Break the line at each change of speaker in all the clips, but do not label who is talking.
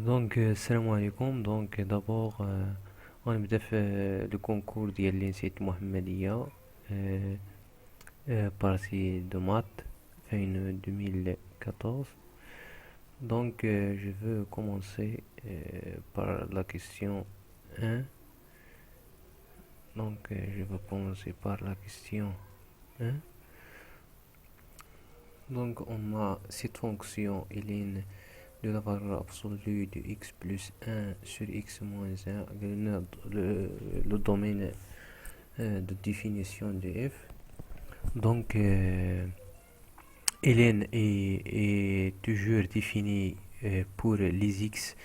السلام عليكم. دابور غنبدا في لو كونكور ديال لينسيت محمدية، بارتي دو مات fin 2014. Je veux commencer par la question 1. Je vais commencer par la question 1. On a cette fonction ln de la valeur absolue de x plus 1 sur x moins 1, le domaine de définition de f. Ln est toujours défini pour les x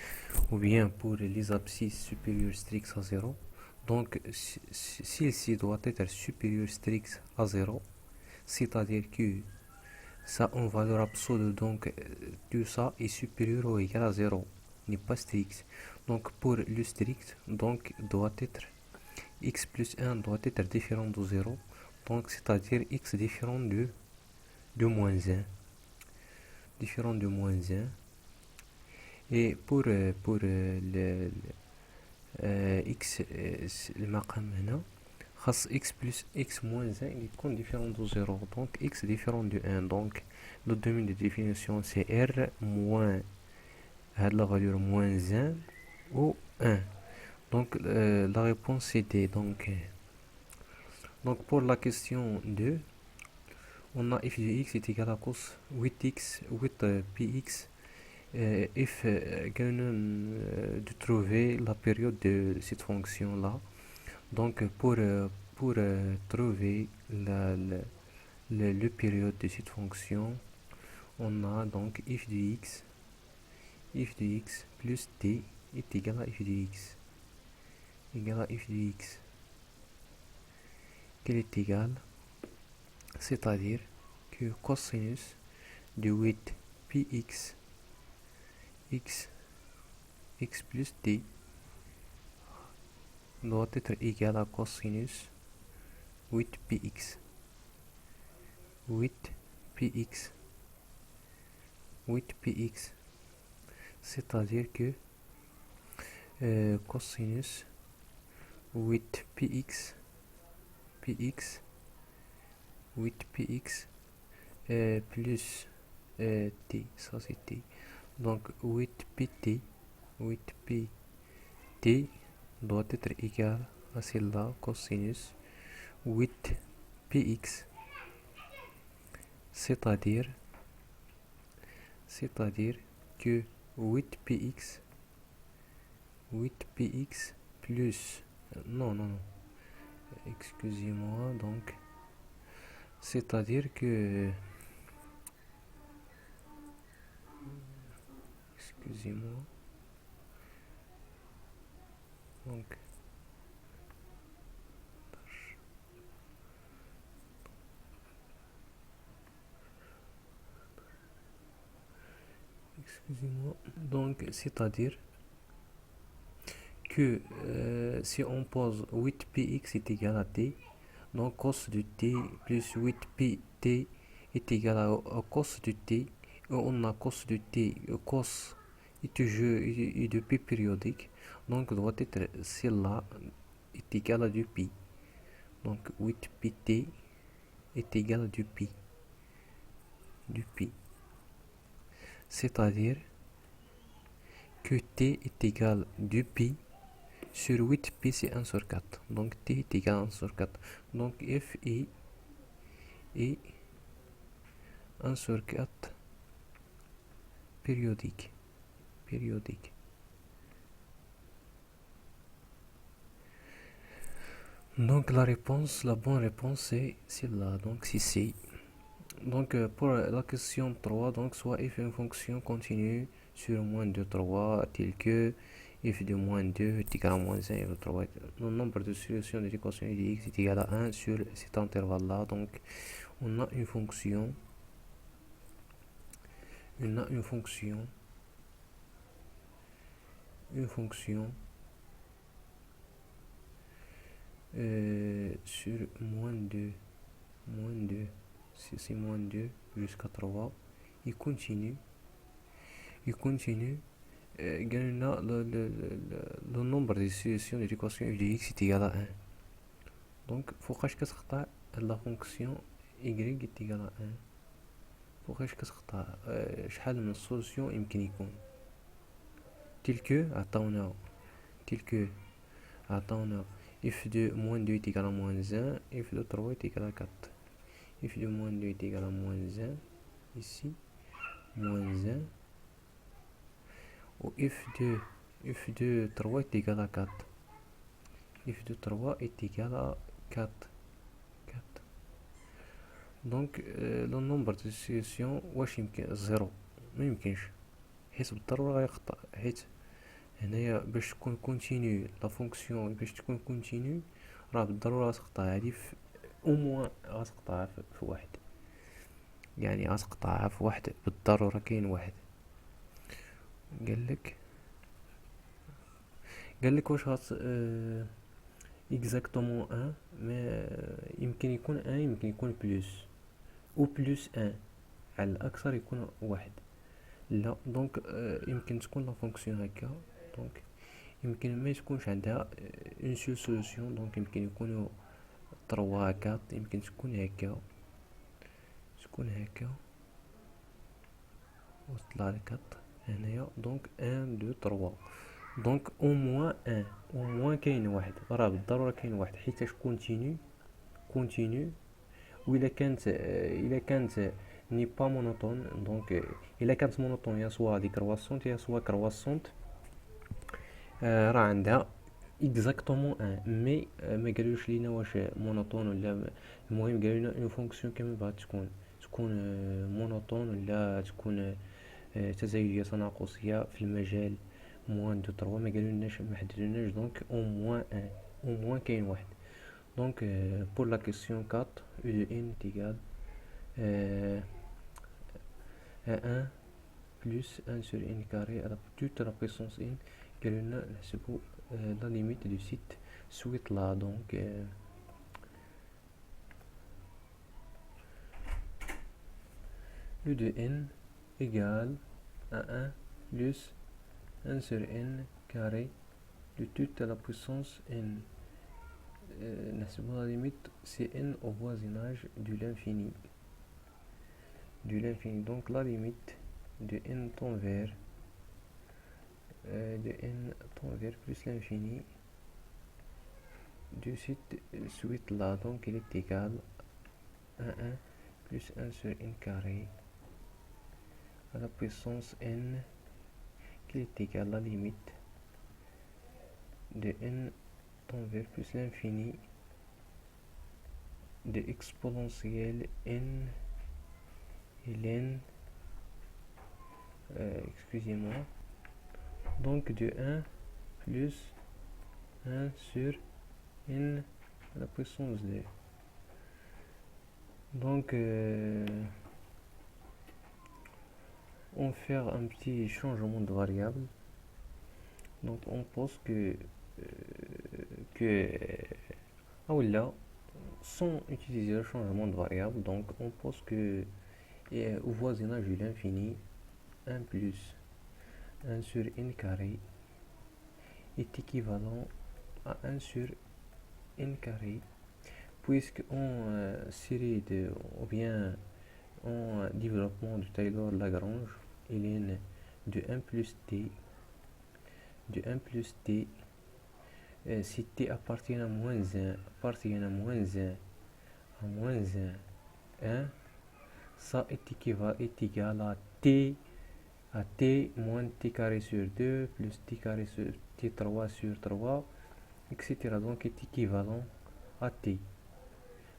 ou bien pour les abscisses supérieures strictes à 0. Donc, celle-ci doit être supérieure stricte à 0, c'est-à-dire que ça a une valeur absolue, donc tout ça est supérieur ou égal à 0, n'est pas strict. Donc pour le strict, doit être x plus 1 doit être différent de 0, donc c'est-à-dire x différent de moins 1. Différent de moins 1. Et pour le x le مقام هنا خاص x plus x moins 1 يكون différent de 0, donc x différent de 1. Donc le domaine de définition c'est r moins la valeur moins 1 ou 1. Donc la réponse c'est D. Donc pour la question 2, on a f de x est égal à cos 8x 8 px. If de trouver la période de cette fonction là. Donc pour trouver le période de cette fonction, on a donc f de x plus t est égal à f de x égal à f de x qui est égal, c'est-à-dire que cosinus de 8 px x plus t doit être égal à cosinus 8 px 8 px, c'est-à-dire que cosinus 8 px 8 px plus t, ça c'est t, donc 8 pt doit être égal à celle-là, cosinus 8 px, c'est-à-dire que 8 px plus non, excusez-moi, donc c'est-à-dire que excusez-moi, donc c'est-à-dire que si on pose 8px est égal à t, donc cos de t plus 8pt est égal à cos de t, et on a cos de t, cos est toujours est de pi périodique, donc doit être celle-là est égal à du pi, donc 8pt est égal à du pi, c'est-à-dire que t est égal à du pi sur 8pi, c'est 1 sur 4, donc t est égal à 1 sur 4, donc f est 1 sur 4 périodique. Donc la bonne réponse c'est celle-là, donc c'est C. Donc pour la question 3, donc soit f est une fonction continue sur moins de 3 tel que f de moins 2 est égal à moins 1, f de 3 le nombre de solutions de l'équation de x est égal à 1 sur cet intervalle là. Donc on a une fonction sur moins 2, c'est moins 2 jusqu'à 3, il continue قالنا le nombre de solutions de l'équation u de x est égal à 1. Donc فوقاش كتقطع la fonction y est égal à 1. فوقاش كتقطع شحال من السوليسيون يمكن يكون عطاونا f de moins 2 est égal à moins 1, f de 3 est égal à 4. f de moins 2 est égal à moins 1, ici, moins 1, ou f de 3 est égal à 4. f de 3 est égal à 4. Donc le nombre de solutions واش يمكن 0 ما يمكنش حيت بالضرورة غيقطع حيت هنايا باش تكون كونتينيو لا فونكسيون باش تكون كونتينيو راه بالضرورة غتقطع هادي او موان غتقطعها في واحد يعني غتقطعها في واحد بالضرورة كاين واحد قالك واش غت اكزاكتومون 1 ما يمكن يكون 1 يمكن يكون بلوس او بلوس 1 على الاكثر يكون واحد لا دونك يمكن تكون لا فونكسيون هكا دونك يمكن ما تكونش عندها اون سول سوليسيون دونك يمكن يكونوا 3 4 يمكن تكون هكا وطلع لك 4 هنايا دونك 1 2 3 دونك او موان كاين واحد راه بالضروره كاين واحد حيتاش كونتينيو وإلا كانت ني با مونوتون دونك إلا كانت مونوتون يا سوا ديكرواسونت يا سوا كرواسونت راه عندها اكزاكتومون 1 مي ما قالوش لينا واش مونوتون ولا المهم قالوا لنا اون فونكسيون كما بغات تكون مونوتون ولا تكون تزايديه تناقصيه في المجال موان دو 3 ما قالولناش ما حددولناش دونك او موان كاين واحد دونك pour la question 4 u de n est égal à 1 plus 1 sur n carré à toute la puissance n قالوا لنا نحسبوا la limite du site suite là donc u de n égale à 1 plus 1 sur n carré de toute la puissance n. La limite c'est n au voisinage de l'infini. Donc la limite de n tend vers plus l'infini de cette suite là, donc elle est égale à 1 plus 1 sur n carré à la puissance n qui est égale à la limite de n tend vers plus l'infini de exponentielle n et ln excusez-moi donc de 1 plus 1 sur n à la puissance 2 donc on va faire un petit changement de variable donc on pense que ah oui là sans utiliser le changement de variable donc on pense que au voisinage de l'infini 1 plus 1 sur n carré est équivalent à 1 sur n carré puisque en série de ou bien en développement de Taylor-Lagrange il est de 1 plus t si t appartient à moins 1 ça est égal à t moins t carré sur 2 plus t carré sur t3 sur 3 etc. donc est équivalent à t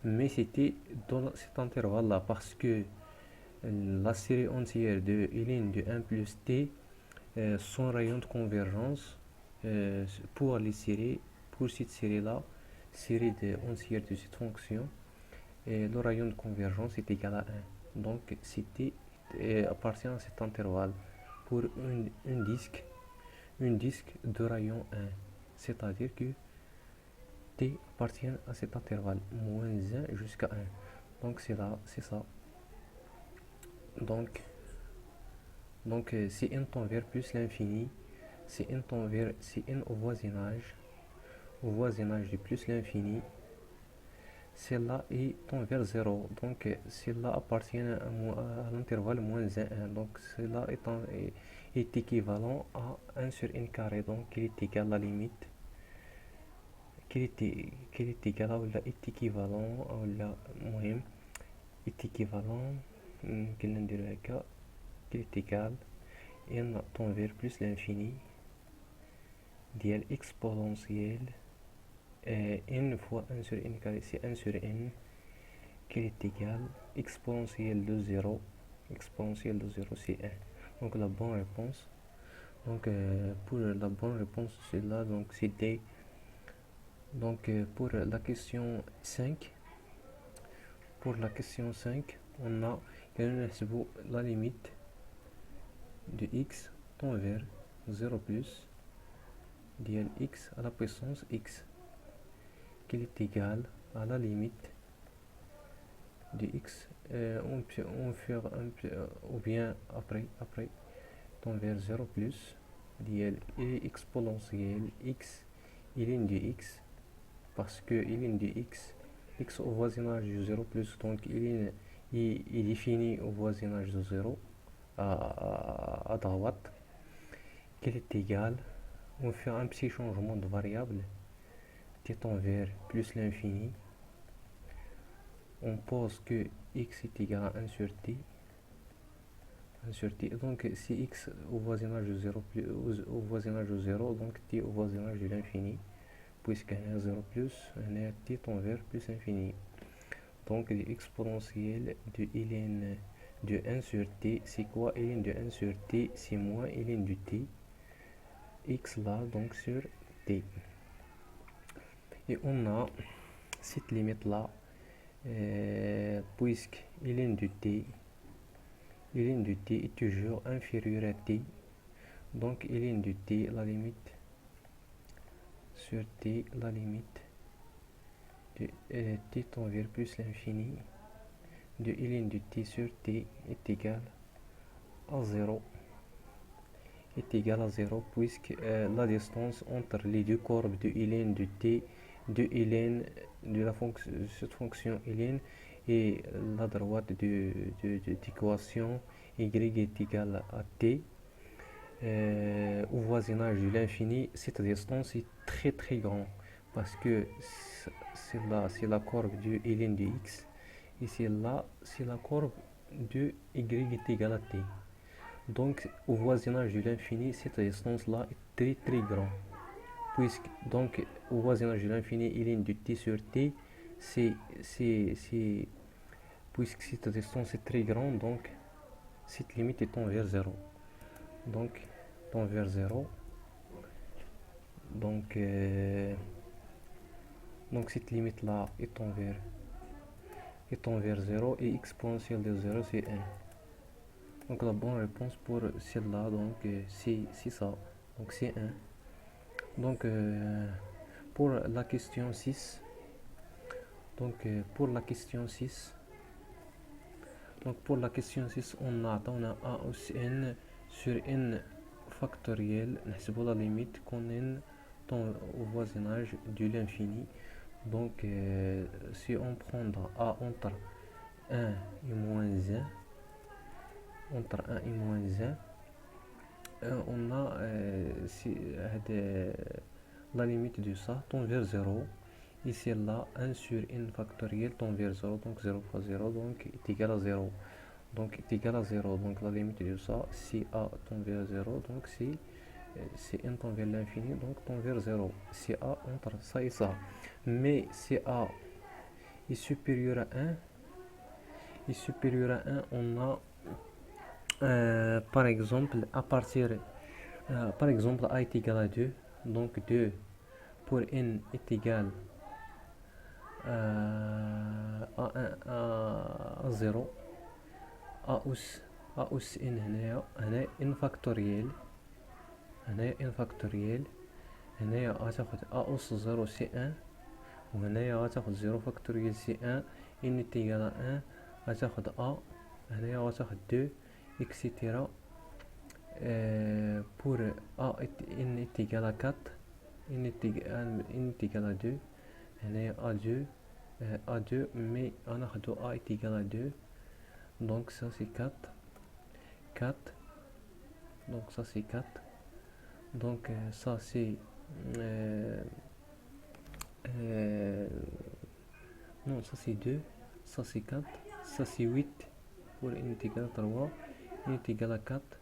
mais c'était dans cet intervalle là parce que la série entière de ln de 1 plus t son rayon de convergence pour cette série là série entière de cette fonction et le rayon de convergence est égal à 1 donc c'était appartient à cet intervalle pour un disque de rayon 1 c'est-à-dire que t appartient à cet intervalle moins 1 jusqu'à 1 donc c'est ça donc si n tend vers plus l'infini si n tend vers, si n au voisinage du plus l'infini, celle-là tend vers 0. Donc celle-là appartient à l'intervalle moins 1. Donc celle-là est équivalent à 1 sur n carré. Donc il est égal à la limite. Qu'il est égal à, ou est équivalent à la moyenne, est équivalent, qu'il est égal n tend vers plus l'infini dl exponentielle n fois 1 sur n carré, c'est 1 sur n, qu'il est égal exponentielle de 0, exponentielle de 0 c'est 1. Donc la bonne réponse, donc pour la bonne réponse c'est là, donc c'est D. Donc pour la question 5, on a la limite de x tend vers 0 plus dl x à la puissance x, qui est égal à la limite de x, on fait ou bien après tend vers 0 plus dl et exponentielle x, il est de x, parce que il est de x au voisinage de 0 plus, donc il est fini au voisinage de 0 à droite, qu'il est égal, on fait un petit changement de variable, t tend vers plus l'infini, on pose que x est égal à 1 sur t, donc si x au voisinage de 0 plus, au voisinage de 0, donc t au voisinage de l'infini, puisqu'il y a 0 plus, on a t tend vers plus infini. Donc l'exponentielle de ln de 1 sur t, c'est quoi? Ln de 1 sur t, c'est moins ln de t, x là, donc sur t. Et on a cette limite là, puisque ln de t est toujours inférieur à t, donc ln de t, la limite sur t, la limite de t tend vers plus l'infini de ln de t sur t est égal à 0, puisque la distance entre les deux courbes de ln de t, de ln de cette fonction ln, et la droite de l'équation y est égal à t, au voisinage de l'infini, cette distance est très très grande, parce que c'est la courbe de ln de x, et celle-là, c'est la courbe de y est égal à t. Donc, au voisinage de l'infini, cette distance-là est très très grande. Puisque, donc, au voisinage de l'infini, ln de t sur t, puisque cette distance est très grande, donc, cette limite est tend vers 0. Donc, tend vers 0. Donc, cette limite-là est tend vers 0, et exponentielle de 0, c'est 1. Donc la bonne réponse pour celle-là, donc c'est ça, donc c'est 1. Donc pour la question 6, pour la question 6, on a a aussi n sur n factoriel, c'est la limite qu'on n tend au voisinage de l'infini. Donc si on prend a entre 1 et moins 1, on a la limite de ça tend vers 0, et celle-là 1 sur n factoriel tend vers 0, donc 0 fois 0, donc est égal à 0. Donc la limite de ça, si a tend vers 0, donc c'est n tend vers l'infini, donc tend vers 0. Si a entre ça et ça, mais si a est supérieur à 1, on a par exemple, a est égal à 2, donc 2 pour n est égal à 0, a us n هنا n factoriel, هنا غتاخد a us 0 c'est 1، وهنايا غتاخد 0 factoriel c'est 1، n est égal à 1 غتاخد a، هنايا غتاخد 2 etc. pour n est égal à 4, n est égal à 2, A2, A2, mais A est égal à 2, donc ça c'est 4, 4, donc ça c'est 4, donc ça c'est euh, euh, non, ça c'est 2, ça c'est 4, ça c'est 8 pour n est égal à 3, n est égal à 4,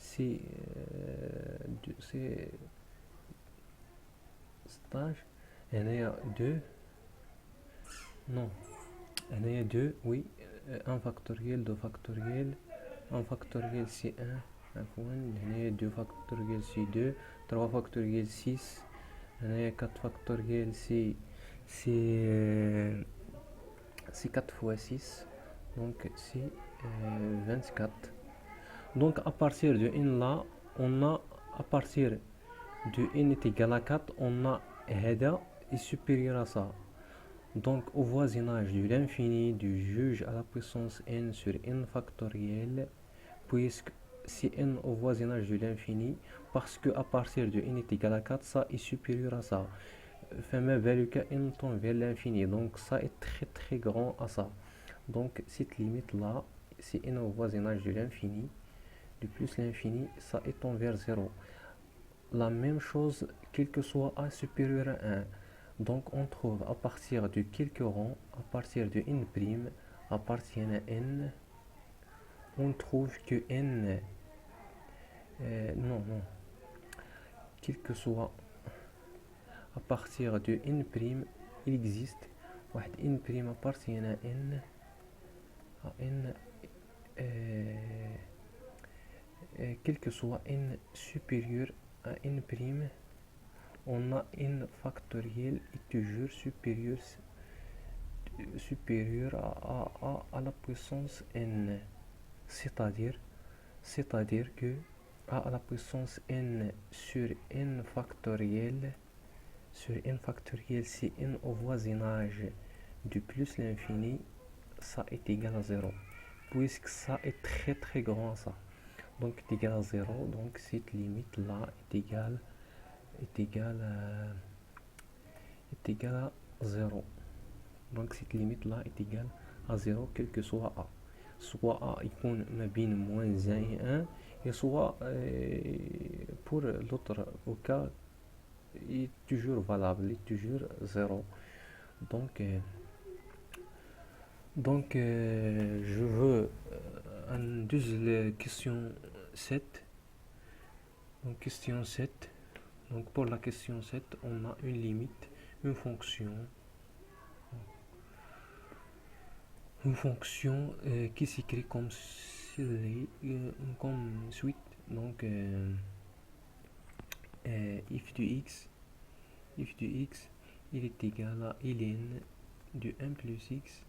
c'est stage, n est à 2, non, n est à 2, oui, 1 factoriel, 2 factoriel, 1 factoriel c'est 1, n est à 2 factoriel c'est 2, 3 factoriel 6, n est à 4 factoriel c'est 4 fois 6, donc c'est 24. Donc à partir de n là, on a à partir de n est égal à 4, on a هذا est supérieur à ça. Donc au voisinage de l'infini du juge à la puissance n sur n factoriel, puisque c'est n au voisinage de l'infini, parce que à partir de n est égal à 4, ça est supérieur à ça. فما بالك n tend vers l'infini, donc ça est très très grand à ça. Donc cette limite là, c'est n au voisinage de l'infini, de plus l'infini, ça étend vers 0. La même chose, quel que soit a supérieur à 1. Donc on trouve à partir de quelques rangs, à partir de n', appartient à n, on trouve que n, non, non, quel que soit, à partir de n', il existe, n' appartient à n, quel que soit n supérieur à n', on a n factoriel est toujours supérieur à la puissance n. C'est-à-dire que a à la puissance n sur n factoriel, c'est n au voisinage de plus l'infini, ça est égal à 0. Puisque ça est très très grand ça. Donc est égal à 0, donc cette limite là est égale à 0. Donc cette limite là est égale à 0 quel que soit a. Soit a يكون ما بين moins 1 et 1, et soit pour l'autre cas est toujours valable, est toujours 0. Donc je veux une deuxième question 7. Donc question 7. Donc pour la question 7, on a une limite, une fonction qui s'écrit comme suite. Donc if de x il est égal à ln de 1 plus x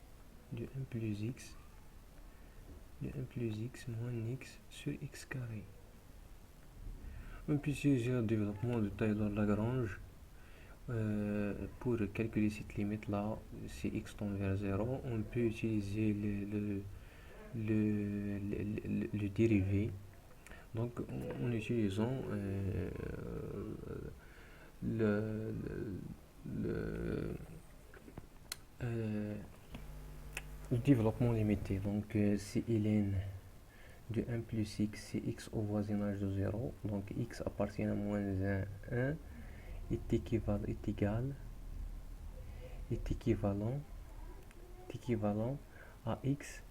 moins x sur x carré. On peut utiliser le développement de Taylor-Lagrange pour calculer cette limite là, si x tend vers 0. On peut utiliser le dérivé, donc en utilisant le développement limité. Donc si ln de 1 plus x, c'est x au voisinage de 0, donc x appartient à moins 1, est équivalent à x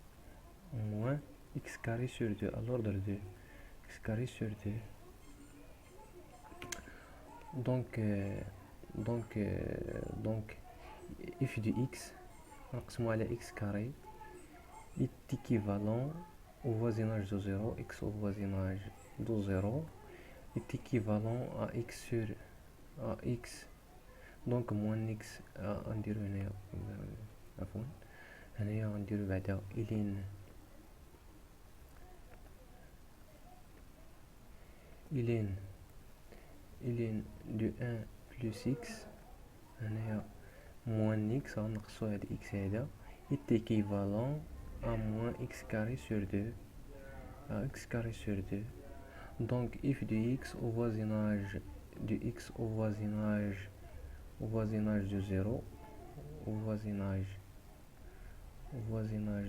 moins x carré sur 2 à l'ordre de x carré sur 2. Donc f de x نقسمو على x carré est équivalent au voisinage de 0, x au voisinage de 0 est équivalent à x sur x, donc moins x نديرو هنايا عفوا هنايا نديرو بعدا ln de 1 plus x هنايا moins x غنقصو هاد x هذا est équivalent à moins x carré sur 2 x carré sur 2. Donc if de x au voisinage de x au voisinage de 0, au voisinage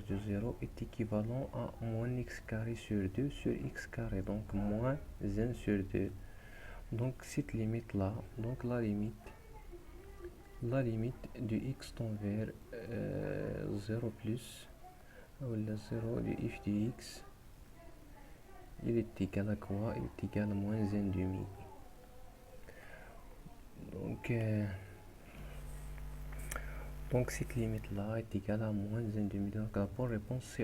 de 0 est équivalent à moins x carré sur 2 sur x carré, donc moins 1 sur 2. Donc cette limite là, donc la limite de x tend vers 0 plus, ou la 0 de f de x, il est égal à quoi? Il est égal à moins 1 demi. Donc, donc cette limite là est égale à moins 1 demi. Donc la bonne réponse c'est